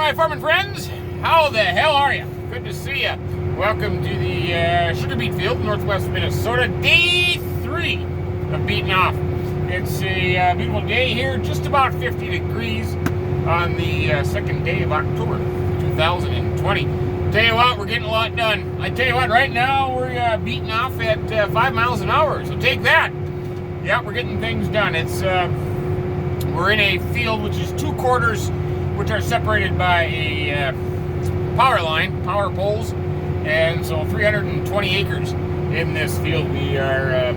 my farming friends. How the hell are you? Good to see you. Welcome to the Sugarbeet field, northwest Minnesota. Day 3 of beating off. It's a beautiful day here, just about 50 degrees on the second day of October 2020. Tell you what, we're getting a lot done. I tell you what, right now we're beating off at 5 miles an hour, so take that. Yeah, we're getting things done. It's we're in a field which is 2 quarters, which are separated by a power line, power poles, and so 320 acres in this field. We are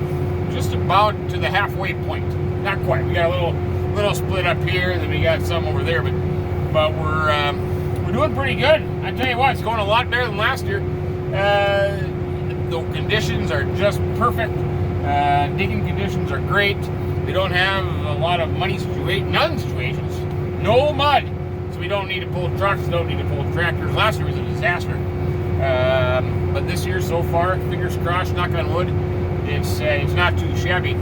just about to the halfway point. Not quite. We got a little split up here, and then we got some over there, but we're doing pretty good. I tell you what, it's going a lot better than last year. The conditions are just perfect. Digging conditions are great. We don't have a lot of muddy situations. No mud. So we don't need to pull trucks, don't need to pull tractors. Last year was a disaster. But this year so far, fingers crossed, knock on wood, it's not too shabby.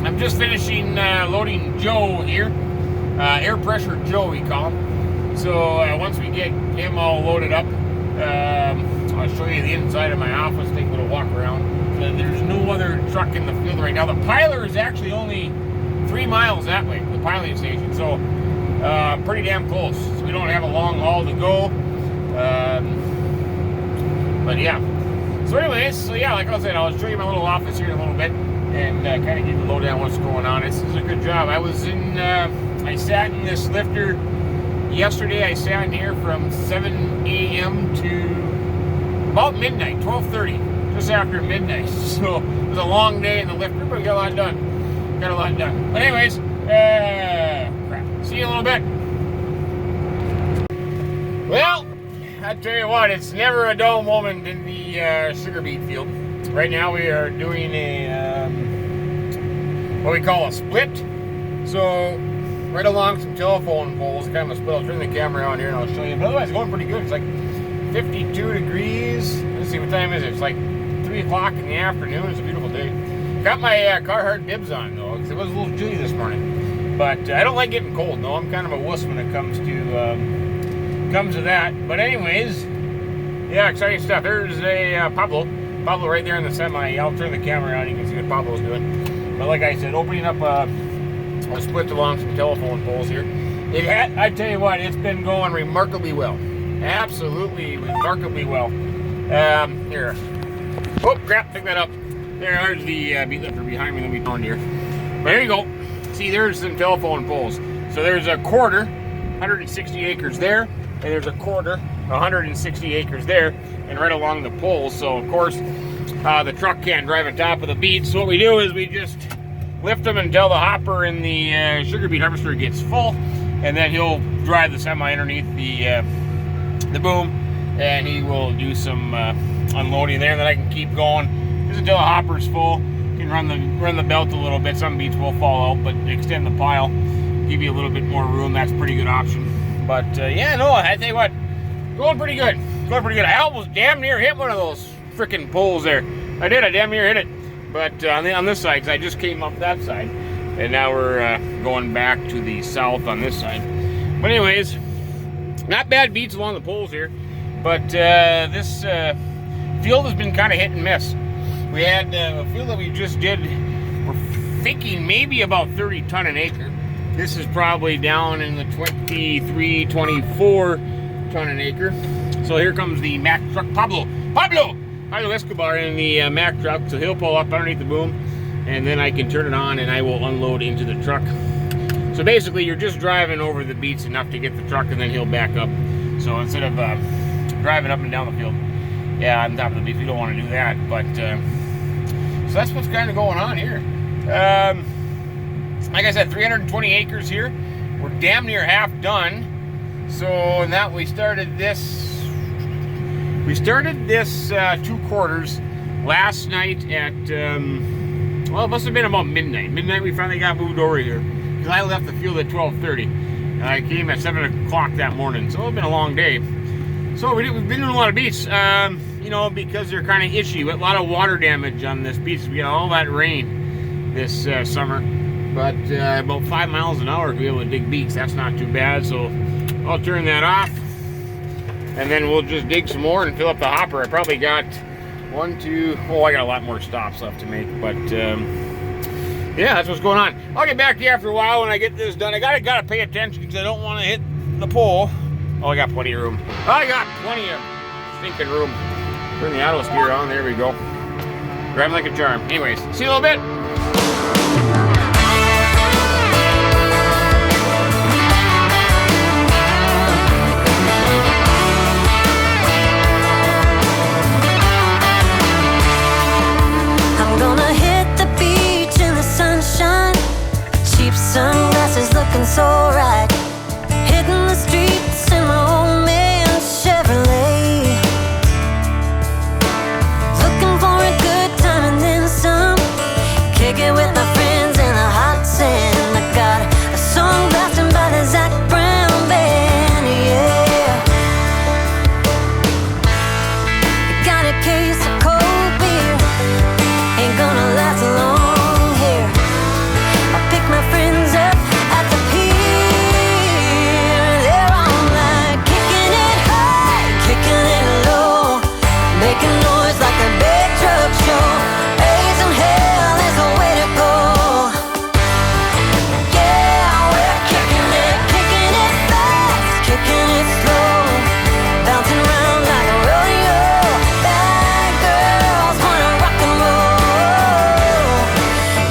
I'm just finishing loading Joe here. Air pressure Joe, we call him. So once we get him all loaded up, I'll show you the inside of my office, take a little walk around. There's no other truck in the field right now. The piler is actually only 3 miles that way, the piling station. So pretty damn close. So we don't have a long haul to go. But yeah. So anyways, so yeah, like I said, I'll show you my little office here in a little bit and kind of give you a lowdown on what's going on. This is a good job. I sat in this lifter yesterday. I sat in here from 7 a.m. to about midnight, 12:30. Just after midnight. So it was a long day in the lifter, but we got a lot done. But anyways, crap. See you in a little bit. Well, I tell you what, it's never a dull moment in the Sugarbeet field. Right now we are doing a what we call a split. So right along some telephone poles, kind of a split. I'll turn the camera on here and I'll show you. But otherwise, it's going pretty good. It's like 52 degrees. Let's see, what time is it? It's like 3 o'clock in the afternoon. It's a beautiful day. Got my Carhartt bibs on though, because it was a little chilly this morning. But I don't like getting cold. No, I'm kind of a wuss when it comes to that. But anyways, yeah, exciting stuff. There's a Pablo right there in the semi. I'll turn the camera on. You can see what Pablo's doing. But like I said, opening up a split along some telephone poles here. I tell you what, it's been going remarkably well. Absolutely remarkably well. Here. Oh, crap, pick that up. There's the beet lifter behind me, let me turn here. But there you go. See, there's some telephone poles. So there's a quarter, 160 acres there, and there's a quarter, 160 acres there, and right along the poles. So, of course, the truck can't drive on top of the beet. So what we do is we just lift them until the hopper in the Sugarbeet harvester gets full, and then he'll drive the semi underneath the boom, and he will do some unloading there, and then I can keep going just until the hopper's full. You can run the belt a little bit. Some beets will fall out, but extend the pile, give you a little bit more room. That's a pretty good option. But yeah, no, I tell you what, going pretty good. I almost damn near hit one of those freaking poles there. I damn near hit it. But on this side, 'cause I just came up that side, and now we're going back to the south on this side. But anyways, not bad beets along the poles here. But this field has been kind of hit and miss. We had a field that we just did, we're thinking maybe about 30 ton an acre. This is probably down in the 23, 24 ton an acre. So here comes the Mack truck, Pablo Escobar in the Mack truck. So he'll pull up underneath the boom, and then I can turn it on and I will unload into the truck. So basically you're just driving over the beets enough to get the truck, and then he'll back up. So instead of driving up and down the field, yeah, on top of the beef, we don't want to do that. But so that's what's kind of going on here. Like I said, 320 acres here. We're damn near half done. So now we started this 2 quarters last night at well, it must have been about midnight. We finally got moved over here, because I left the field at 12:30. I came at 7 o'clock that morning, so it's been a long day. So we've been doing a lot of beets, you know, because they're kind of itchy. A lot of water damage on this beets. We got all that rain this summer, but about 5 miles an hour to be able to dig beets, that's not too bad. So I'll turn that off, and then we'll just dig some more and fill up the hopper. I probably got one, two, I got a lot more stops left to make, but yeah, that's what's going on. I'll get back to you after a while when I get this done. I gotta pay attention because I don't want to hit the pole. Oh, I got plenty of room. I got plenty of stinking room. Turn the auto steer on. There we go. Driving like a charm. Anyways, see you in a little bit. I'm gonna hit the beach in the sunshine. Cheap sunglasses looking so right. Hitting the streets in my old man Chevrolet. Looking for a good time and then some. Kick it with my friends in the hot sand. I got a song blasting by the Zach Brown band, yeah. Got a case of cold beer. Ain't gonna last long here. I'll pick my friends up at the pier. They're all like kicking it high, kicking it low, making noise like a big truck show. Raising hell is the way to go. Yeah, we're kicking it fast, kicking it slow, bouncing around like a rodeo. Bad girls wanna rock and roll.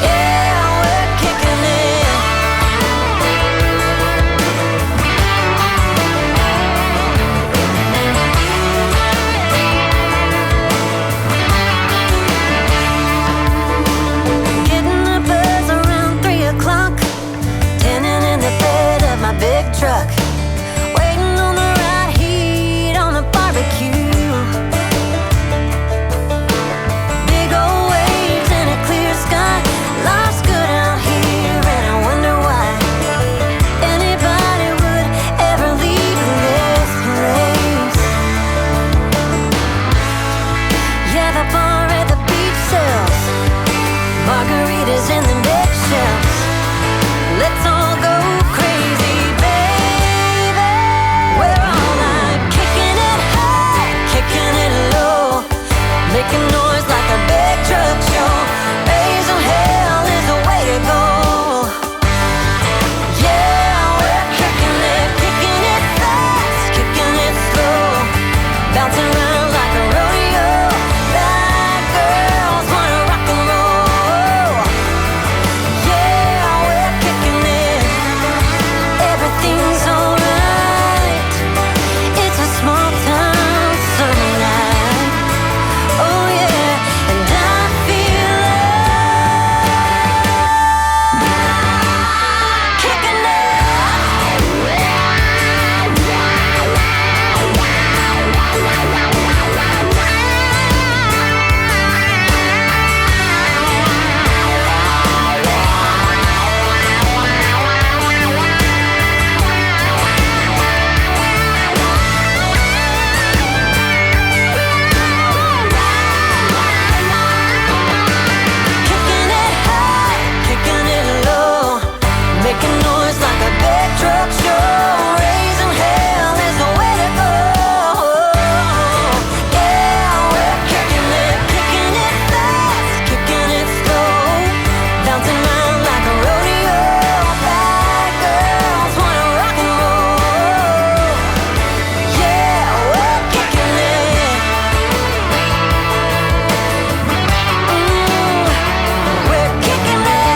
Yeah, we're kicking it. Getting the buzz around 3 o'clock, tanning in the bed of my big truck, waiting on the right heat on the barbecue. Big old waves and a clear sky. Life's good out here, and I wonder why anybody would ever leave this place. Yeah, the bar at the beach sells margaritas in the big shelves. Let's all go crazy, baby. We're all like kicking it high, kicking it low, making noise like a big truck show. Raising hell is the way to go. Yeah, we're kicking it fast, kicking it slow, bouncing around like a rodeo. Bad girls wanna rock and roll. Yeah, we're kicking it. Everything's alright. It's a small town summer night. Oh yeah, and I feel like kicking Kicking it high, kicking it low, making noise like a big truck show. Raising hell is the way to go. Yeah, we're kicking it fast, kicking it slow, bouncing around like a rodeo. Bad girls wanna rock and roll. Yeah, we're kicking it. We're kicking it.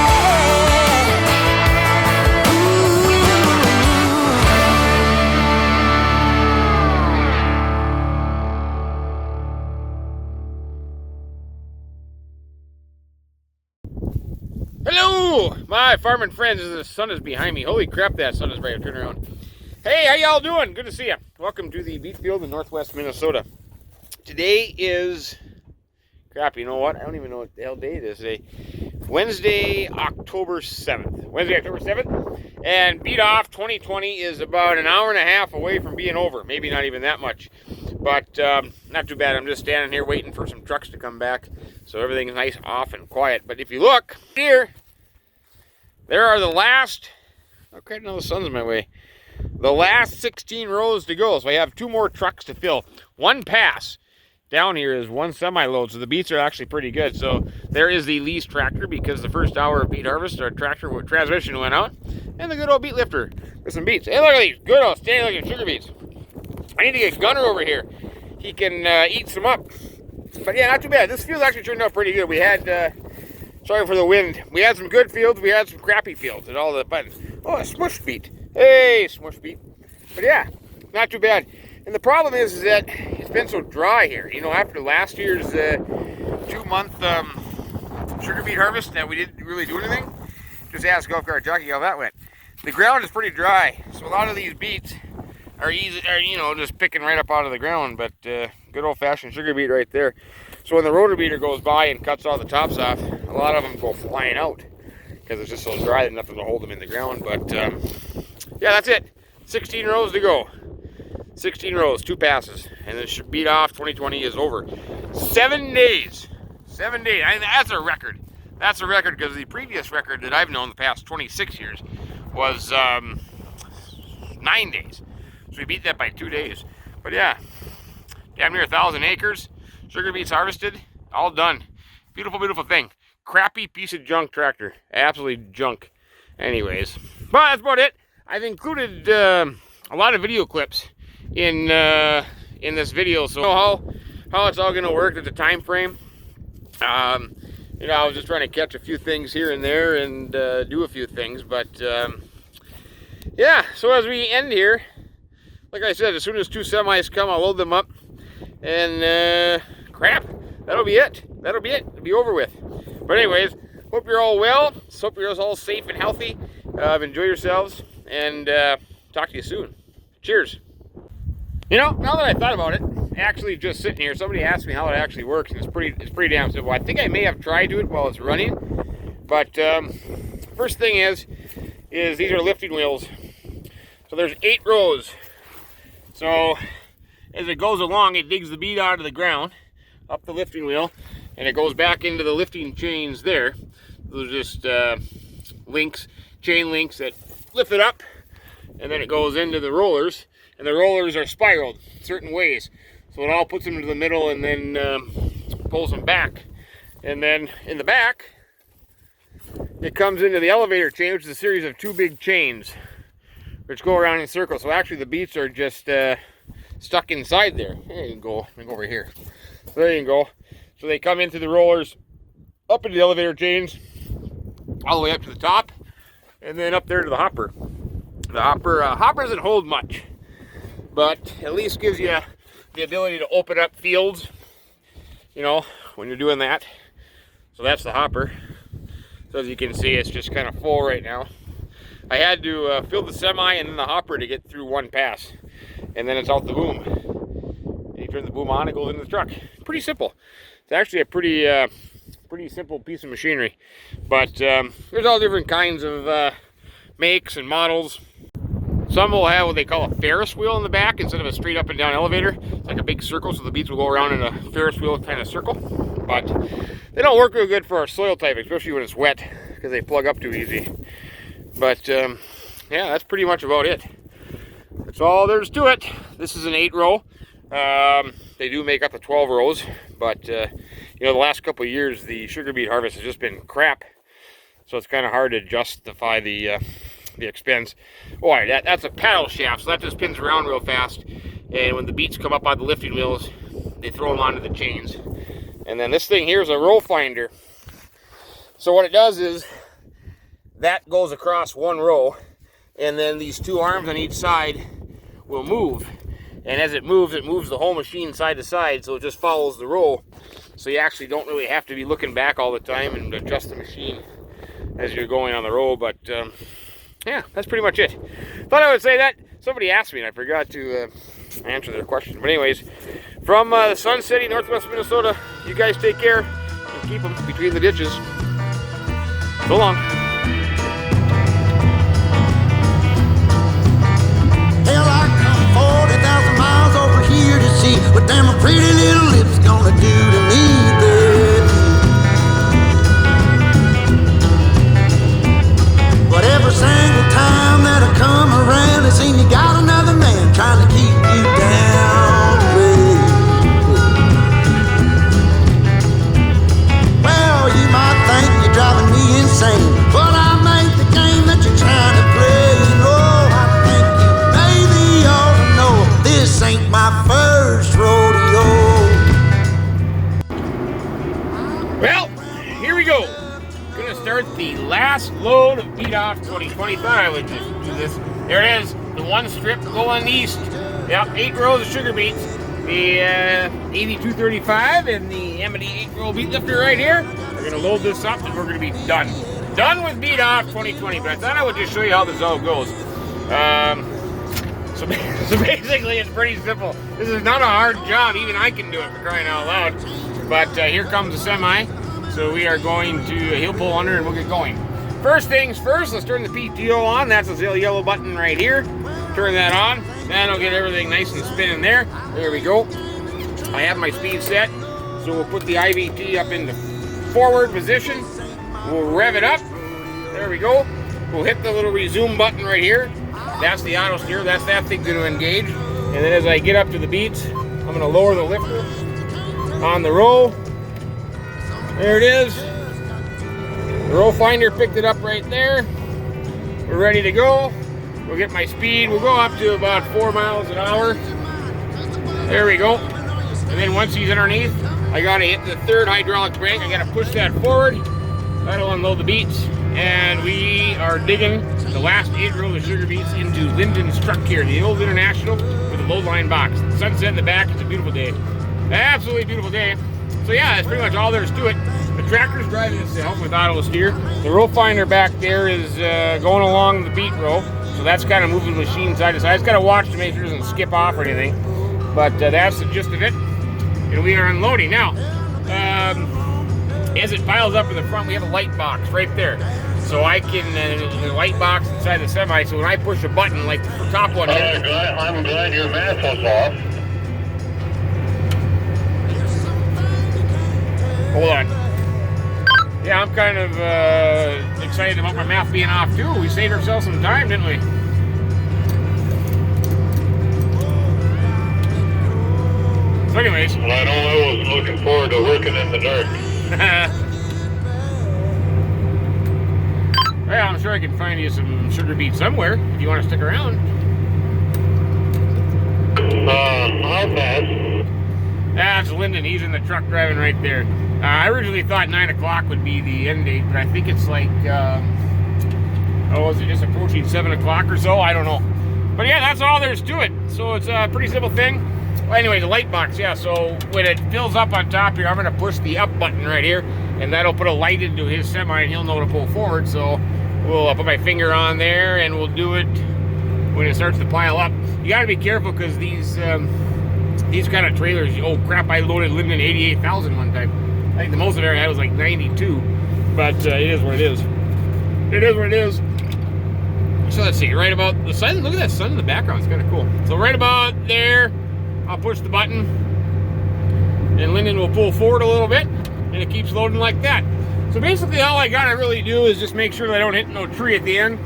Hello, my farming friends. The sun is behind me. Holy crap, that sun is bright. Turn around. Hey, how y'all doing? Good to see you. Welcome to the beet field in northwest Minnesota. Today is, crap, you know what? I don't even know what the hell day it is today. Wednesday, October 7th. Wednesday, October 7th. And Beet Off 2020 is about an hour and a half away from being over. Maybe not even that much. But not too bad. I'm just standing here waiting for some trucks to come back. So everything's nice, off, and quiet. But if you look here, there are the last, oh crap, now the sun's in my way. The last 16 rows to go. So I have 2 more trucks to fill. One pass down here is 1 semi-load. So the Beets are actually pretty good. So there is the lease tractor, because the first hour of beet harvest, our tractor with transmission went out. And the good old beet lifter with some beets. Hey, look at these good old standing looking sugar beets. I need to get Gunner over here. He can eat some up. But yeah, not too bad. This field actually turned out pretty good. We had, sorry for the wind. We had some good fields. We had some crappy fields and all the buttons. Oh, a smush beet. Hey, smush beet. But yeah, not too bad. And the problem is that it's been so dry here. You know, after last year's 2-month sugar beet harvest that we didn't really do anything. Just ask Golf Cart Jockey how that went. The ground is pretty dry, so a lot of these beets are easy, you know, just picking right up out of the ground. But good old-fashioned sugar beet right there. So when the rotor beater goes by and cuts all the tops off, a lot of them go flying out because it's just so dry that nothing will hold them in the ground. But yeah, that's it. 16 rows to go. 16 rows, 2 passes, and this should beat off 2020 is over. 7 days. 7 days. I mean, that's a record. That's a record, because the previous record that I've known the past 26 years was 9 days. So we beat that by 2 days. But yeah, damn near 1,000 acres. Sugar beets harvested. All done. Beautiful, beautiful thing. Crappy piece of junk tractor. Absolutely junk. Anyways. But that's about it. I've included a lot of video clips in this video. So how it's all going to work. There's a time frame. You know, I was just trying to catch a few things here and there and do a few things. But yeah, so as we end here, like I said, as soon as 2 semis come, I'll load them up. And crap, that'll be it. That'll be it. It'll be over with. But anyways, hope you're all well. Hope you're all safe and healthy. Enjoy yourselves, and talk to you soon. Cheers. You know, now that I thought about it, actually just sitting here, somebody asked me how it actually works, and it's pretty damn simple. I think I may have tried to do it while it's running, but first thing is these are lifting wheels. So there's 8 rows. So as it goes along, it digs the beet out of the ground, up the lifting wheel, and it goes back into the lifting chains there. Those are just links, chain links that lift it up, and then it goes into the rollers, and the rollers are spiraled certain ways. So it all puts them into the middle and then pulls them back. And then in the back, it comes into the elevator chain, which is a series of 2 big chains, which go around in circles. So actually the beets are just stuck inside there. There you go. Let me go over here. So there you go. So they come into the rollers, up into the elevator chains, all the way up to the top, and then up there to the hopper. The hopper doesn't hold much, but at least gives you the ability to open up fields, you know, when you're doing that. So that's the hopper. So as you can see, it's just kind of full right now. I had to fill the semi and then the hopper to get through one pass, and then it's out the boom. And you turn the boom on, it goes into the truck. Pretty simple. It's actually a pretty simple piece of machinery, but there's all different kinds of makes and models. Some will have what they call a Ferris wheel in the back instead of a straight up and down elevator. It's like a big circle, so the beets will go around in a Ferris wheel kind of circle. But they don't work real good for our soil type, especially when it's wet, because they plug up too easy. But yeah, that's pretty much about it. That's all there's to it. This is an 8 row. They do make up to 12 rows, but you know, the last couple of years the sugar beet harvest has just been crap, so it's kind of hard to justify the expense. Boy, that's a paddle shaft, so that just spins around real fast, and when the beets come up on the lifting wheels, they throw them onto the chains. And then this thing here is a row finder. So what it does is that goes across one row, and then these 2 arms on each side will move, and as it moves the whole machine side to side, so it just follows the row. So you actually don't really have to be looking back all the time and adjust the machine as you're going on the row. But yeah, that's pretty much it. Thought I would say that. Somebody asked me and I forgot to answer their question. But anyways, from the Sun City, Northwest Minnesota, you guys take care and keep them between the ditches. So long. Hell, I come 40,000 miles over here to see what them pretty little lips gonna do to me, baby. But every single time that I come around, it seems you gotta last load of Beet off 2025. Let's just do this. There it is. The one strip going east. Yep, 8 rows of sugar beets. The 8235 and the M&D 8-row beet lifter right here. We're going to load this up and we're going to be done. Done with Beet off 2020, but I thought I would just show you how this all goes. So basically it's pretty simple. This is not a hard job. Even I can do it, for crying out loud. But here comes the semi. So we are going to, he'll pull under and we'll get going. First things first, let's turn the PTO on. That's this little yellow button right here. Turn that on. That'll get everything nice and spinning there. There we go. I have my speed set. So we'll put the IVT up in the forward position. We'll rev it up. There we go. We'll hit the little resume button right here. That's the auto steer. That's that thing going to engage. And then as I get up to the beets, I'm going to lower the lifter on the row. There it is. The row finder picked it up right there. We're ready to go. We'll get my speed. We'll go up to about 4 miles an hour. There we go. And then once he's underneath, I got to hit the third hydraulic brake. I got to push that forward. That'll unload the beets. And we are digging the last 8 rows of sugar beets into Linden's truck here, the old International with a load line box. The sunset in the back. It's a beautiful day. Absolutely beautiful day. So yeah, that's pretty much all there is to it. The tractor's driving itself with auto steer. The row finder back there is going along the beet row. So that's kind of moving the machine side to side. I just got to watch to make sure it doesn't skip off or anything. But that's the gist of it. And we are unloading. Now, as it piles up in the front, we have a light box right there. So I can, the light box inside the semi, so when I push a button, like the top one here. I'm glad your manifest off. Hold on. Yeah, I'm kind of excited about my math being off too. We saved ourselves some time, didn't we? So anyways. Well, I know I was looking forward to working in the dark. Yeah, I'm sure I can find you some sugar beet somewhere if you want to stick around. I'll pass. That's Lyndon. He's in the truck driving right there. I originally thought 9 o'clock would be the end date, but I think it's like, is it just approaching 7 o'clock or so? I don't know. But yeah, that's all there's to it. So it's a pretty simple thing. Well, anyway, the light box, yeah. So when it fills up on top here, I'm going to push the up button right here, and that'll put a light into his semi, and he'll know to pull forward. So we'll put my finger on there, and we'll do it when it starts to pile up. You got to be careful because these kind of trailers, oh crap, I loaded Linden 88,000 one time. I think the most I've ever had was like 92, but it is what it is. It is what it is. So let's see, right about the sun, look at that sun in the background, it's kind of cool. So right about there, I'll push the button, and Linden will pull forward a little bit, and it keeps loading like that. So basically all I gotta really do is just make sure that I don't hit no tree at the end,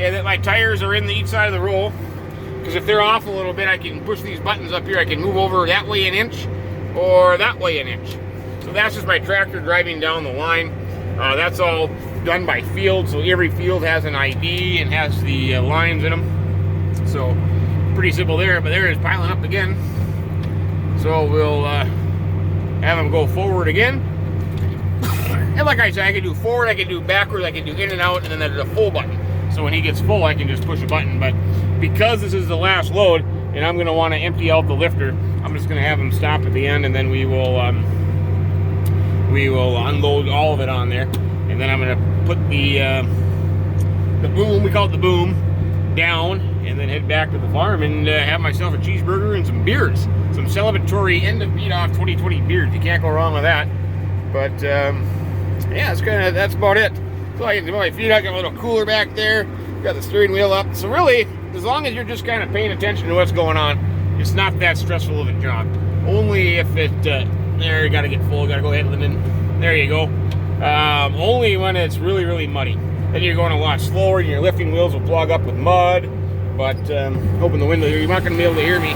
and that my tires are in the each side of the roll. Because if they're off a little bit, I can push these buttons up here. I can move over that way an inch or that way an inch. So that's just my tractor driving down the line. That's all done by field. So every field has an ID and has the lines in them. So pretty simple there, but there it is piling up again. So we'll have them go forward again. And like I said, I can do forward, I can do backwards, I can do in and out, and then there's a full button. So when he gets full, I can just push a button. But because this is the last load, and I'm going to want to empty out the lifter, I'm just going to have him stop at the end, and then we will unload all of it on there. And then I'm going to put the boom, we call it the boom, down, and then head back to the farm and have myself a cheeseburger and some beers. Some celebratory end of Beet off 2020 beers. You can't go wrong with that. But yeah, that's about it. So I can do my feet. I got a little cooler back there. Got the steering wheel up. So really, as long as you're just kind of paying attention to what's going on, it's not that stressful of a job. Only if it, there, you got to get full. Got to go ahead and then, there you go. Only when it's really, really muddy. Then you're going a lot slower, and your lifting wheels will plug up with mud. But open the window here. You're not going to be able to hear me.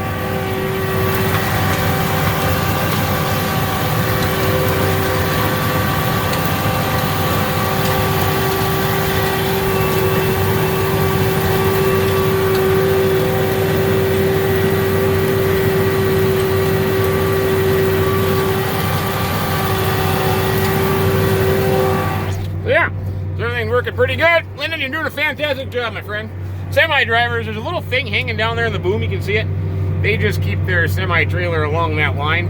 working pretty good. Lyndon, you're doing a fantastic job, my friend. Semi drivers, there's a little thing hanging down there in the boom, you can see it. They just keep their semi trailer along that line.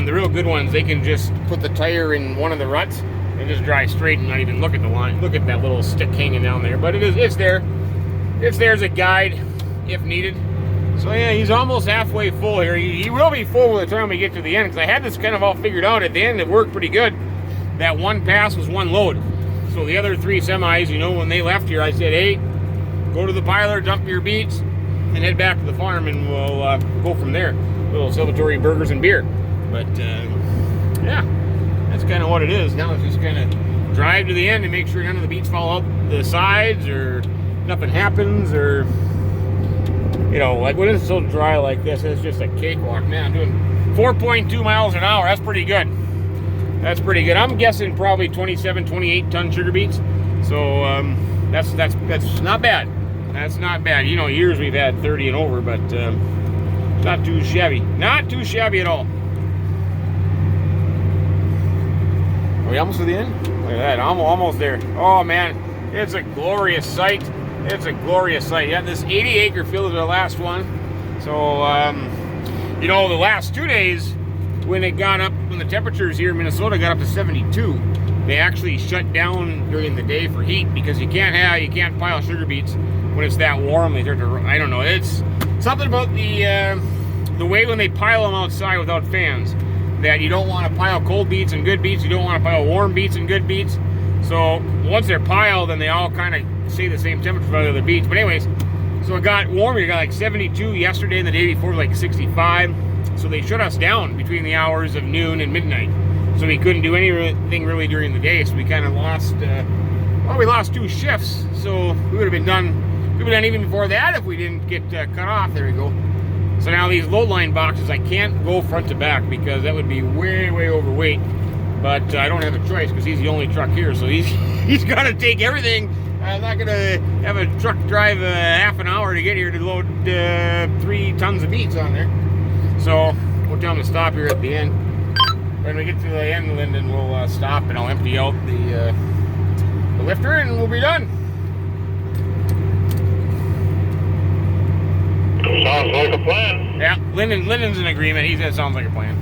The real good ones, they can just put the tire in one of the ruts and just drive straight and not even look at the line. Look at that little stick hanging down there. But it's there. It's there as a guide if needed. So yeah, he's almost halfway full here. He will be full by the time we get to the end, because I had this kind of all figured out at the end. It worked pretty good. That one pass was one load. So the other 3 semis, you know, when they left here, I said, hey, go to the piler, dump your beets, and head back to the farm, and we'll go from there. Little celebratory burgers and beer. But yeah, that's kind of what it is. Now it's just kind of drive to the end and make sure none of the beets fall out the sides, or nothing happens, or, you know, like when it's so dry like this, it's just a cakewalk. Man, I'm doing 4.2 miles an hour. That's pretty good. That's pretty good. I'm guessing probably 27, 28 ton sugar beets. So that's not bad. That's not bad. You know, years we've had 30 and over, but it's not too shabby. Not too shabby at all. Are we almost to the end? Look at that. I'm almost there. Oh man, it's a glorious sight. It's a glorious sight. Yeah, this 80-acre field is our last one. So, you know, the last 2 days, when the temperatures here in Minnesota got up to 72, they actually shut down during the day for heat, because you can't pile sugar beets when it's that warm. They start to, I don't know, it's something about the way when they pile them outside without fans, that you don't want to pile cold beets and good beets, you don't want to pile warm beets and good beets. So once they're piled, then they all kind of stay the same temperature for the other beets. But anyways, so it got warmer. It got like 72 yesterday, and the day before like 65. So they shut us down between the hours of noon and midnight. So we couldn't do anything really during the day. So we kind of lost, we lost 2 shifts. So we would have been done even before that if we didn't get cut off. There we go. So now these load line boxes, I can't go front to back because that would be way, way overweight. But I don't have a choice because he's the only truck here. So he's got to take everything. I'm not going to have a truck drive half an hour to get here to load 3 tons of beets on there. So we'll tell him to stop here at the end. When we get to the end, Lyndon will stop, and I'll empty out the lifter, and we'll be done. Sounds like a plan. Yeah, Lyndon's in agreement. He said it sounds like a plan.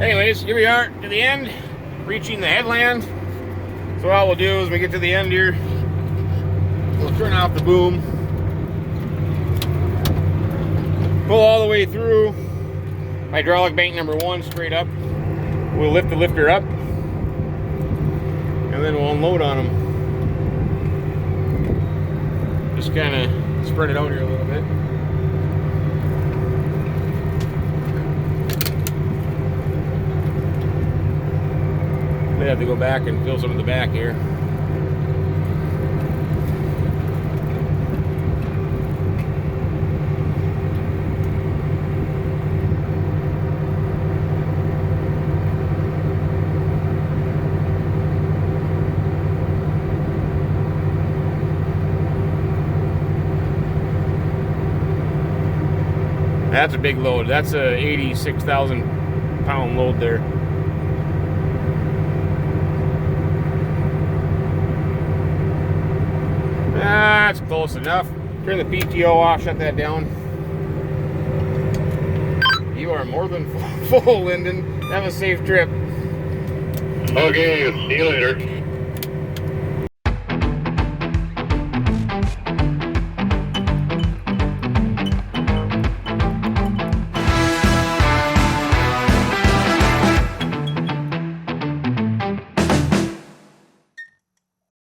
Anyways, here we are to the end, reaching the headland. So all we'll do is we get to the end here, we'll turn off the boom, pull all the way through hydraulic bank number 1 straight up. We'll lift the lifter up, and then we'll unload on them. Just kind of spread it out here a little bit. May have to go back and fill some of the back here. That's a big load. That's a 86,000 pound load there. That's close enough. Turn the PTO off, shut that down. You are more than full, Lyndon. Have a safe trip. Okay, see you later.